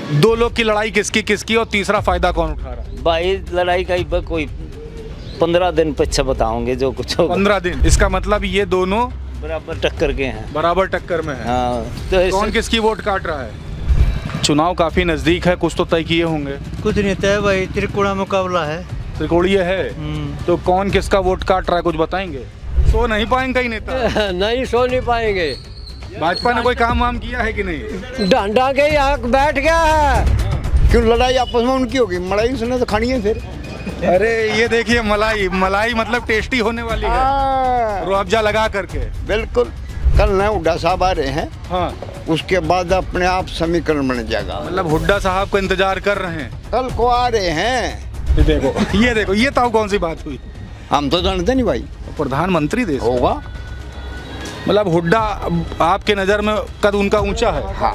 दो लोग की लड़ाई किसकी किसकी और तीसरा फायदा कौन उठा रहा है? भाई लड़ाई का ही कोई 15 दिन पीछे बताओगे जो कुछ होगा। 15 दिन, इसका मतलब ये दोनों बराबर टक्कर के हैं। बराबर टक्कर में है। हाँ तो कौन किसकी वोट काट रहा है? चुनाव काफी नजदीक है, कुछ तो तय किए होंगे। कुछ नहीं तय भाई, त्रिकोणा मुकाबला है। त्रिकोणीय है, तो कौन किसका वोट काट रहा है कुछ बताएंगे? सो नहीं पाएंगे ही नेता। नहीं सो नहीं पाएंगे। भाजपा ने कोई काम वाम किया है कि नहीं? डांडा के यहाँ बैठ गया है। क्यों लड़ाई आपस में उनकी होगी? मलाई उसने तो खानी है फिर। अरे ये देखिए, मलाई मलाई मतलब टेस्टी होने वाली है, रुअफ़ज़ा लगा करके। बिल्कुल। कल ना हुड्डा साहब आ रहे हैं, हाँ, उसके बाद अपने आप समीकरण बन जाएगा। मतलब हुड्डा साहब को इंतजार कर रहे हैं। कल को आ रहे हैं। ये देखो ये तो कौन सी बात हुई? हम तो जानते नहीं भाई। प्रधानमंत्री देश होगा। मतलब हुड्डा आपके नजर में कद उनका ऊंचा है? हाँ।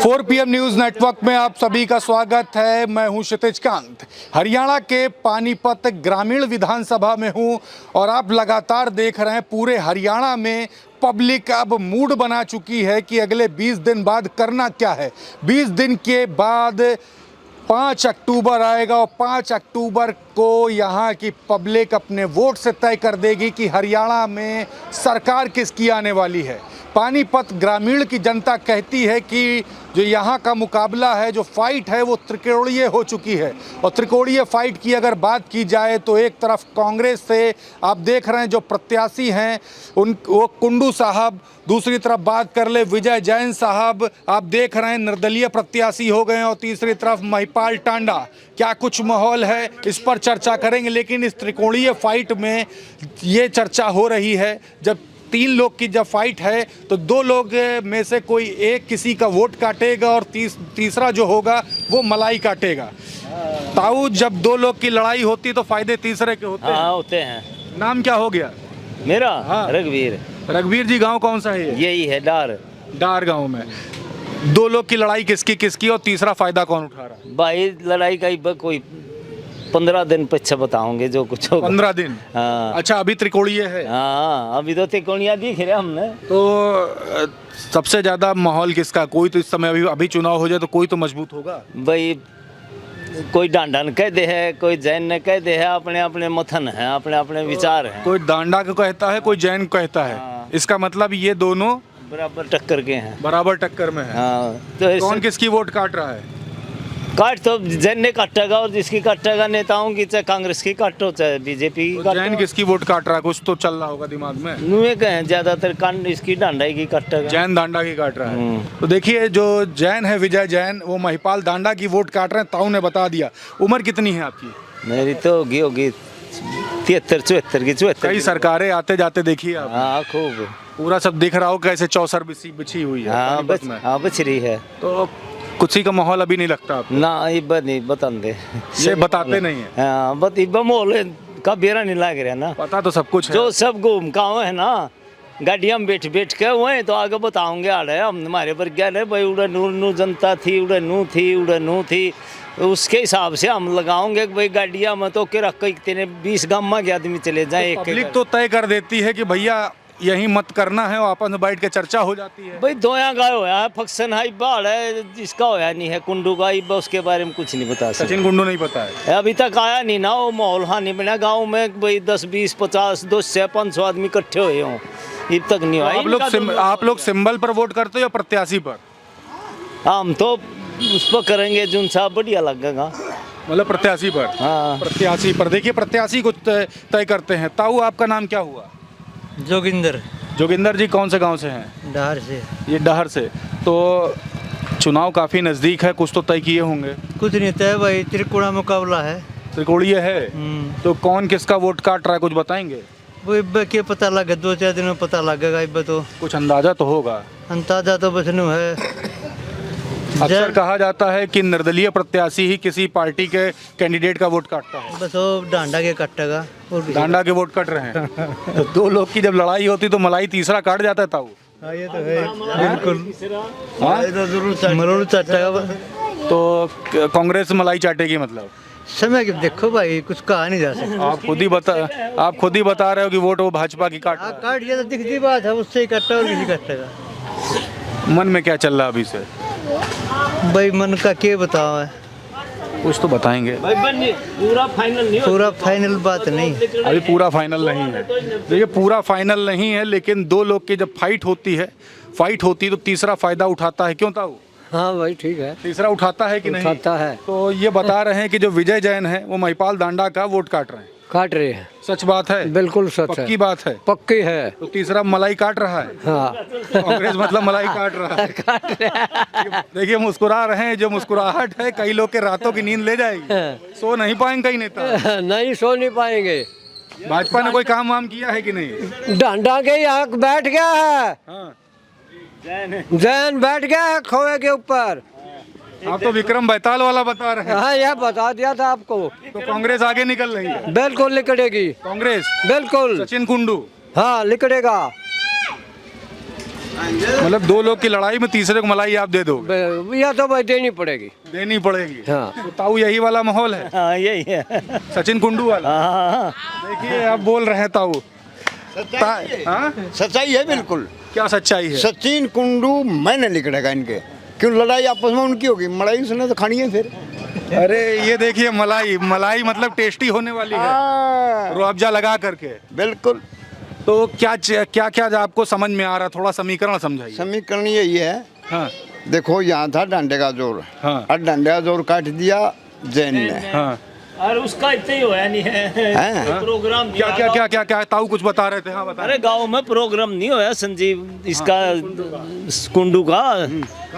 4 PM न्यूज नेटवर्क में आप सभी का स्वागत है। मैं हूं क्षितिज कांत। हरियाणा के पानीपत ग्रामीण विधानसभा में हूं और आप लगातार देख रहे हैं पूरे हरियाणा में पब्लिक अब मूड बना चुकी है कि अगले 20 दिन बाद करना क्या है। 20 दिन के बाद 5 अक्टूबर आएगा और 5 अक्टूबर को यहाँ की पब्लिक अपने वोट से तय कर देगी कि हरियाणा में सरकार किसकी आने वाली है। पानीपत ग्रामीण की जनता कहती है कि जो यहाँ का मुकाबला है, जो फाइट है, वो त्रिकोणीय हो चुकी है। और त्रिकोणीय फाइट की अगर बात की जाए तो एक तरफ कांग्रेस से आप देख रहे हैं जो प्रत्याशी हैं वो कुंडू साहब, दूसरी तरफ बात कर ले विजय जैन साहब, आप देख रहे हैं निर्दलीय प्रत्याशी हो गए, और तीसरी तरफ महिपाल टांडा। क्या कुछ माहौल है, इस पर चर्चा करेंगे। लेकिन इस त्रिकोणीय फाइट में ये चर्चा हो रही है, जब 3 लोग की जब फाइट है तो 2 लोग में से कोई एक किसी का वोट काटेगा और तीसरा जो होगा वो मलाई काटेगा। ताऊ, जब 2 लोग की लड़ाई होती तो फायदे तीसरे के होते हैं। हाँ होते हैं। नाम क्या हो गया मेरा? हाँ। रघुवीर। रघुवीर जी, गांव कौन सा है ये? यही है डार। डार गांव में 2 लोग की लड़ाई किसकी किसकी और तीसरा फायदा कौन उठा रहा है? भाई लड़ाई का ही कोई 15 दिन पीछे बताओगे जो कुछ होगा। 15 दिन? हाँ। अच्छा, अभी त्रिकोणीय है। हाँ अभी तो त्रिकोणिया दिख रहे हमने। तो सबसे ज्यादा माहौल किसका? कोई तो इस समय अभी चुनाव हो जाए तो कोई तो मजबूत होगा भाई। कोई डांडन कह दे है, कोई जैन ने कह दे है, अपने अपने मथन है, अपने अपने विचार हैं। कोई डांडा को कहता है, कोई जैन को कहता है। हाँ। इसका मतलब ये दोनों बराबर टक्कर के हैं। बराबर टक्कर में है। हाँ तो कौन किसकी वोट काट रहा है? काट तो जैन ने काटेगा, और जिसकी काटेगा नेताओं की, चाहे कांग्रेस की काटो चाहे बीजेपी की तो जैन काटो। किसकी वोट काट रहा है? कुछ तो चल रहा होगा दिमाग में। नुए कहें ज्यादातर कांड इसकी डांडाई की काटेगा। जैन डांडा की काट रहा है। तो देखिए, जो जैन है विजय जैन, वो महिपाल डांडा की वोट काट रहे हैं। ताऊ ने बता दिया। उम्र कितनी है आपकी? मेरी तो होगी 73-74 की। 74 कई सरकारें आते जाते देखिए आप। हाँ खूब। पूरा सब दिख रहा हो कैसे चौसर बिछी हुई है हाँ पानीपत में। हाँ बच रही है। तो कुछ ही का माहौल अभी नहीं लगता आपको? ना इब्बा नहीं बताते। ये बताते नहीं है। हाँ बस इब्बा माहौल का बेरा नहीं लग रहा ना। पता तो सब कुछ है। जो सब घूम गाँव है ना, गाड़ियाँ में बैठ बैठ के वहीं तो आगे बताऊंगे आ रहे हम हमारे पर क्या है भाई। उड़े नू जनता थी, उड़े नू थी, उसके हिसाब से हम लगाओगे कि भाई गाड़ियाँ में तो के रख के 20 गाँव के आदमी चले जाए। पब्लिक तो तय कर देती है कि भैया यही मत करना है, और आपस में बैठ के चर्चा हो जाती है। भाई दोया गाय होया है, फक्सन है, बाढ़ है, जिसका होया नहीं है कुंडू का इब्बा, उसके बारे में कुछ नहीं बता सकते। सचिन कुंडू नहीं पता है अभी तक आया नहीं ना, वो माहौल हाँ नहीं बना गाँव में भाई 10 20 50 200 500 आदमी इकट्ठे हुए हों, अब तक नहीं हुआ। आप लोग सिंबल पर वोट करते हो या प्रत्याशी पर? हम तो उस पर करेंगे जुन साहब बढ़िया लगेगा। मतलब प्रत्याशी पर? हाँ प्रत्याशी पर। देखिए, प्रत्याशी को तय करते हैं। ताऊ, आपका नाम क्या हुआ? जोगिंदर। जोगिंदर जी, कौन से गांव से हैं? डहार से। ये डहर से। तो चुनाव काफी नजदीक है, कुछ तो तय किए होंगे। कुछ नहीं तय भाई, त्रिकोणा मुकाबला है। त्रिकोणीय है, तो कौन किसका वोट काट रहा है कुछ बताएंगे? वो इब्बा के पता लगे, 2-4 दिन में पता लगेगा। इब्बा तो कुछ अंदाजा तो होगा। अंदाजा तो बस नु है। अक्सर कहा जाता है कि निर्दलीय प्रत्याशी ही किसी पार्टी के कैंडिडेट का वोट काटता है। बस वो डांडा के काटेगा। डांडा के वोट कट रहे हैं। तो 2 लोग की जब लड़ाई होती तो मलाई तीसरा काट जाता है। ताऊ, हाँ ये तो है बिल्कुल। हाँ ये तो जरूर चाटेगा। तो कांग्रेस मलाई चाटेगी मतलब? समय की देखो भाई, कुछ कहा नहीं जा सकता। आप खुद ही बता रहे हो कि वोट वो भाजपा की काट रहा काट दिया तो दिखती बात है, उससे ही कटता और किसी कटेगा। है। मन में क्या चल रहा है अभी से? भाई मन का क्या बताओ है, कुछ तो बताएंगे। भाई बन्नी पूरा फाइनल नहीं पूरा फाइनल बात नहीं। अभी पूरा फाइनल नहीं है। देखिए पूरा फाइनल नहीं है, लेकिन दो लोग की जब फाइट होती है तो तीसरा फायदा उठाता है। क्यों ताऊ? हाँ भाई ठीक है, तीसरा उठाता है कि नहीं? उठाता है। तो ये बता रहे हैं कि जो विजय जैन है वो महिपाल दांडा का वोट काट रहे हैं। काट रहे हैं, सच बात है? बिल्कुल सच पक्की है, बात है? पक्की है। तो तीसरा मलाई काट रहा है। हाँ कांग्रेस मतलब मलाई काट रहा है। देखिए मुस्कुरा रहे हैं, जो मुस्कुराहट है कई लोग के रातों की नींद ले जाएगी। सो नहीं पाएंगे कई नेता। नहीं सो नहीं पाएंगे। भाजपा ने कोई काम वाम किया है कि नहीं? डंडा के यहाँ बैठ गया है, हाँ। जैन बैठ गया है खोए के ऊपर। आप तो विक्रम बैताल वाला बता रहे हैं। हाँ यह बता दिया था आपको। तो कांग्रेस आगे निकल रही है। बिल्कुल लिकड़ेगी, कांग्रेस बिल्कुल। सचिन कुंडू हाँ लिकड़ेगा। मतलब दो लोग की लड़ाई में तीसरे को मलाई आप दे दोगे? यह तो भाई देनी पड़ेगी। देनी पड़ेगी। हाँ। तो ताऊ यही वाला माहौल है, हाँ यही है। सचिन कुंडू वाला। हाँ देखिए आप बोल रहे हैं ताऊ। हाँ? सच्चाई है बिल्कुल। क्या सच्चाई है? सचिन कुंडू मैंने निकलेगा इनके, क्यों लड़ाई आपस में उनकी होगी, मलाई उसने तो खानी है फिर। अरे ये देखिए मलाई मतलब टेस्टी होने वाली है, रुअफ़ज़ा लगा करके। बिल्कुल। तो क्या आपको समझ में आ रहा, थोड़ा समीकरण समझाइए। समीकरण यही है। हाँ देखो यहाँ था डंडे का जोर, हाँ। और डंडे का जोर काट दिया जैन ने। हाँ। और उसका इतना ही होया नहीं है। हैं? प्रोग्राम क्या ताऊ कुछ बता रहे थे? हाँ बता। अरे गांव में प्रोग्राम नहीं होया संजीव इसका कुंडू का।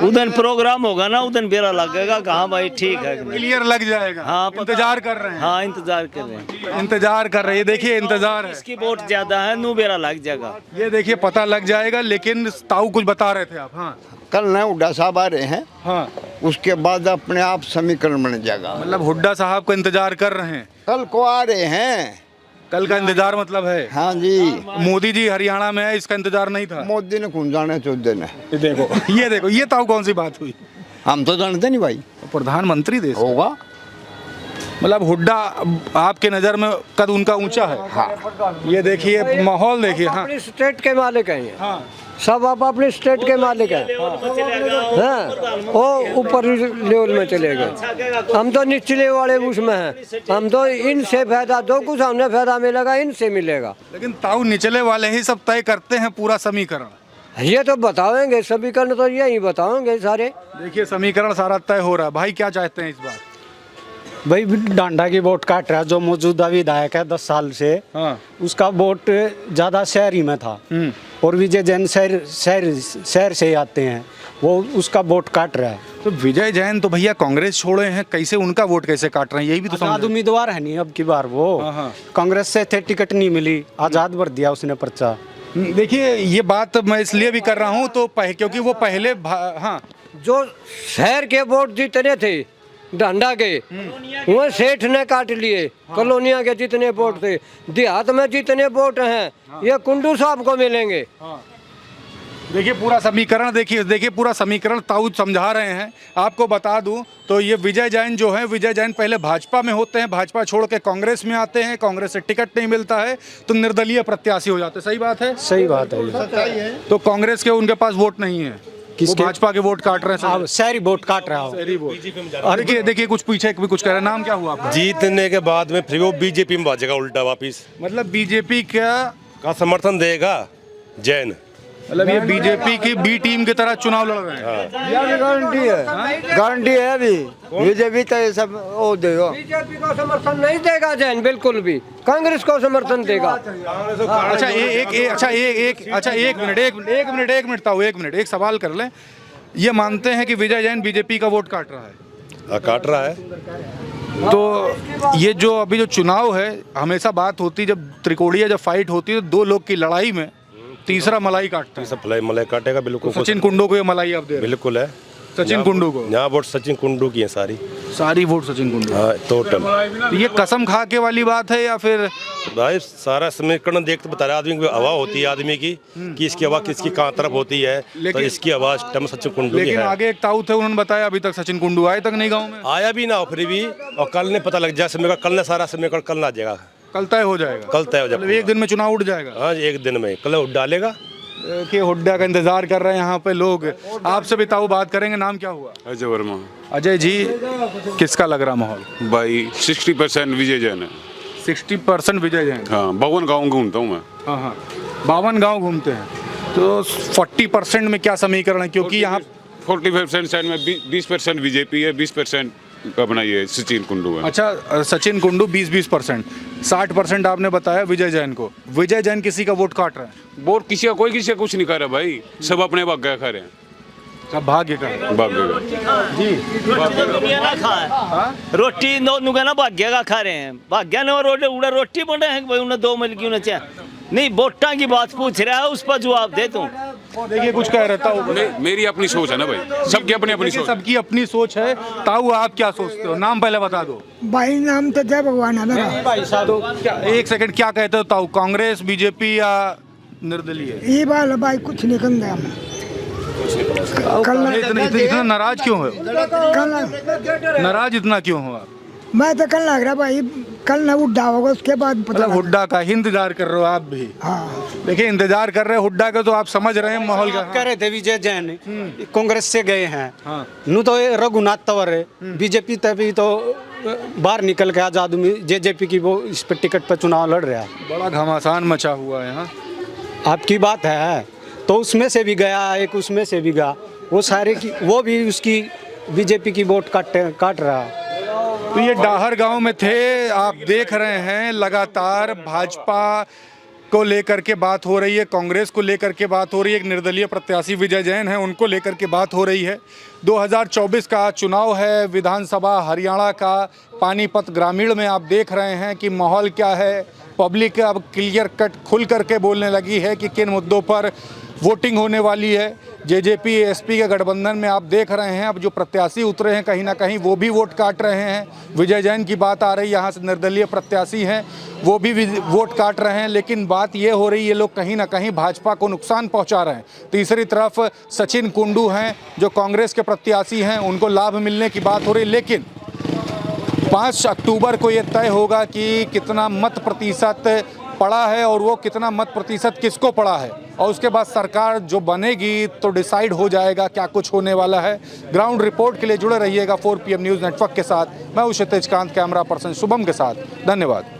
उधर प्रोग्राम होगा ना, उधर बेरा लगेगा। कहाँ भाई ठीक है कि नहीं? क्लियर लग जाएगा। हाँ इंतजार कर रहे हैं। हाँ इंतजार कर रहे हैं। इंतजार कर रहे हैं। देखिए इंतजार है। इसकी वोट ज्यादा है, नू बेरा लग जाएगा। ये देखिए पता लग जाएगा। लेकिन ताऊ कुछ बता रहे थे आप। हाँ कल नए हुड्डा साहब आ रहे हैं, हाँ। उसके बाद अपने आप समीकरण बन जाएगा। मतलब हुड्डा साहब का इंतजार कर रहे हैं। कल को आ रहे हैं। कल का इंतजार मतलब है। हाँ जी। मोदी जी हरियाणा में है, इसका इंतजार नहीं था। मोदी ने खून जाने चौधरी ने। ये देखो ये ताऊ कौन सी बात हुई? हम तो जानते नहीं भाई। प्रधानमंत्री देश होगा। मतलब हुड्डा आपके नजर में कद उनका ऊंचा है। हाँ। ये देखिए माहौल देखिए। हाँ अपनी स्टेट के मालिक हैं ये। हाँ सब आप अपने स्टेट के मालिक हैं। हाँ वो ऊपर लेवल में चले गए। हम तो निचले वाले उसमें हैं। हम तो इनसे फायदा, जो कुछ हमने फायदा मिलेगा इनसे मिलेगा। लेकिन ताऊ निचले वाले ही सब तय करते हैं पूरा समीकरण। ये तो बताएंगे समीकरण, तो यही बताएंगे सारे। देखिए समीकरण सारा तय हो रहा है। भाई क्या चाहते हैं इस बार? भाई डांडा की वोट काट रहा है जो मौजूदा विधायक है 10 साल से। हाँ। उसका वोट ज़्यादा शहरी में था, और विजय जैन शहर से आते हैं, वो उसका वोट काट रहा है। तो विजय जैन तो भैया कांग्रेस छोड़े हैं, कैसे उनका वोट कैसे काट रहे हैं? यही भी तो आजाद समझ। उम्मीदवार है नहीं अब की बार वो। हाँ। कांग्रेस से थे, टिकट नहीं मिली, आजाद भर दिया उसने पर्चा। देखिए ये बात मैं इसलिए भी कर रहा हूँ तो क्योंकि वो पहले हाँ जो शहर के वोट जितने थे डंडा के, वो सेठ ने काट लिए। कॉलोनिया के जितने वोट थे, देहात में जितने वोट हैं, ये कुंडू साहब को मिलेंगे। देखिए पूरा समीकरण देखिए पूरा समीकरण ताऊ समझा रहे हैं। आपको बता दूं तो ये विजय जैन जो है, विजय जैन पहले भाजपा में होते हैं, भाजपा छोड़ के कांग्रेस में आते हैं, कांग्रेस से टिकट नहीं मिलता है तो निर्दलीय प्रत्याशी हो जाते हैं। सही बात है? सही बात है ये। तो कांग्रेस के उनके पास वोट नहीं है, वो भाजपा के वोट काट रहे हैं। अब शहरी वोट काट रहा हो। और देखिए कुछ पीछे भी कुछ कह रहे हैं। नाम क्या हुआ आपका? जीतने के बाद में फिर वो बीजेपी में भाजेगा उल्टा वापिस। मतलब बीजेपी का समर्थन देगा जैन। मतलब ये बीजेपी की बी टीम की तरह चुनाव लड़ रहे हैं। गारंटी है, गारंटी है अभी। बीजेपी तो ये सब वो देगा। बीजेपी को समर्थन नहीं देगा जैन, बिल्कुल भी। कांग्रेस को समर्थन देगा। एक मिनट ताऊ, एक मिनट, एक सवाल कर लें। ये मानते हैं कि विजय जैन बीजेपी का वोट काट रहा है? काट रहा है। तो ये जो अभी जो चुनाव है, हमेशा बात होती जब त्रिकोणीय जब फाइट होती है तो दो लोग की लड़ाई में तीसरा मलाई काटता है। सब मलाई काटेगा बिल्कुल। सचिन कुंडू को ये मलाई आप दे रहे हैं। बिल्कुल है। सचिन कुंडू को? यहाँ वोट सचिन कुंडू की है सारी। सारी वोट सचिन कुंडू? हाँ टोटल। ये कसम खा के वाली बात है या फिर? भाई सारा समीकरण देख तो बता रहा आदमी की हवा होती है आदमी की कि इसकी हवा किसकी कहाँ तरफ होती है, तो इसकी आवाज टम सचिन कुंडू की लेकिन है। आगे एक ताऊ थे, उन्होंने बताया अभी तक सचिन कुंडू आए तक नहीं गाँव में। आया भी ना हो फिर भी, और कल ने पता लग जाए समीकरण, कल ने सारा समीकरण कल ना जाएगा, कल तय हो जाएगा? कल तय हो जाएगा। एक दिन में चुनाव उठ जाएगा? हाँ एक दिन में कल उठ डालेगा। कि हुड्डा का इंतजार कर रहे हैं यहाँ पे लोग। आपसे भी ताऊ बात करेंगे। नाम क्या हुआ? अजय वर्मा। अजय जी, किसका लग रहा माहौल? भाई 60% विजय जैन है। 60% विजय जैन? हाँ 52 गाँव घूमता हूँ मैं। हाँ हाँ 52 गाँव घूमते हैं, तो 40% में क्या समीकरण है? क्योंकि यहाँ 45% साइड में 20% बीजेपी है, 20% अपना ये सचिन कुंडू है। अच्छा, सचिन कुंडू 20% 60% आपने बताया विजय जैन को। विजय जैन किसी का वोट काट रहे हैं? वोट किसी का कोई किसी का कुछ नहीं कर रहा भाई, सब अपने भाग्य खा रहे हैं। सब भाग्य का? भाग्य का जी। रोटी दोनों का ना भाग्य का खा रहे हैं। भाग्य ने रोटी उड़ा रोटी बने हैं भाई, उन्हें 2 मिल क्यों ना नहीं। वोटा की बात पूछ रहा है, उस पर जवाब दे तू। देखिए कुछ कह रहता हूँ। मेरी अपनी सोच है ना भाई, सबकी अपनी अपनी सोच। सबकी अपनी सोच है। ताऊ आप क्या सोचते हो? नाम पहले बता दो। भाई नाम तो जय भगवान है मेरा। तो क्या एक सेकंड, क्या कहते हो ताऊ, कांग्रेस बीजेपी या निर्दलीय? ये बाल भाई कुछ नहीं कर रहे हम। इतना नाराज क्यों हो? कल नाराज इतना क्यों हो आप? मैं तो कल लग रहा भाई, कल ना उठा होगा उसके बाद पता मतलब हुड्डा का ही इंतजार कर रहे हो आप भी? हाँ देखिए इंतजार कर रहे हैं हुड्डा का, तो आप समझ रहे हैं माहौल का। कह रहे थे विजय जैन कांग्रेस से गए हैं। हाँ। नू तो ये रघुनाथ तंवर है, बीजेपी तभी तो बाहर निकल के आजाद जेजेपी की वो इस पर टिकट पर चुनाव लड़ रहा है। बड़ा घमासान मचा हुआ है। हाँ आपकी बात है, तो उसमें से भी गया एक, उसमें से भी गया, वो सारे की वो भी उसकी बीजेपी की वोट काट रहा। तो ये डाहर गांव में थे, आप देख रहे हैं लगातार भाजपा को लेकर के बात हो रही है, कांग्रेस को लेकर के बात हो रही है। एक निर्दलीय प्रत्याशी विजय जैन है, उनको लेकर के बात हो रही है। 2024 का चुनाव है, विधानसभा हरियाणा का। पानीपत ग्रामीण में आप देख रहे हैं कि माहौल क्या है। पब्लिक अब क्लियर कट खुल करके बोलने लगी है कि किन मुद्दों पर वोटिंग होने वाली है। जेजेपी एसपी के गठबंधन में आप देख रहे हैं अब जो प्रत्याशी उतरे हैं कहीं ना कहीं वो भी वोट काट रहे हैं। विजय जैन की बात आ रही है, यहाँ से निर्दलीय प्रत्याशी हैं वो भी वोट काट रहे हैं। लेकिन बात ये हो रही है, ये लोग कहीं ना कहीं भाजपा को नुकसान पहुंचा रहे हैं। तीसरी तरफ सचिन कुंडू हैं जो कांग्रेस के प्रत्याशी हैं, उनको लाभ मिलने की बात हो रही है। लेकिन 5 अक्टूबर को ये तय होगा कि कितना मत प्रतिशत पड़ा है और वो कितना मत प्रतिशत किसको पड़ा है, और उसके बाद सरकार जो बनेगी तो डिसाइड हो जाएगा क्या कुछ होने वाला है। ग्राउंड रिपोर्ट के लिए जुड़े रहिएगा 4 PM न्यूज़ नेटवर्क के साथ। मैं हूं क्षितिज कांत, कैमरा पर्सन शुभम के साथ। धन्यवाद।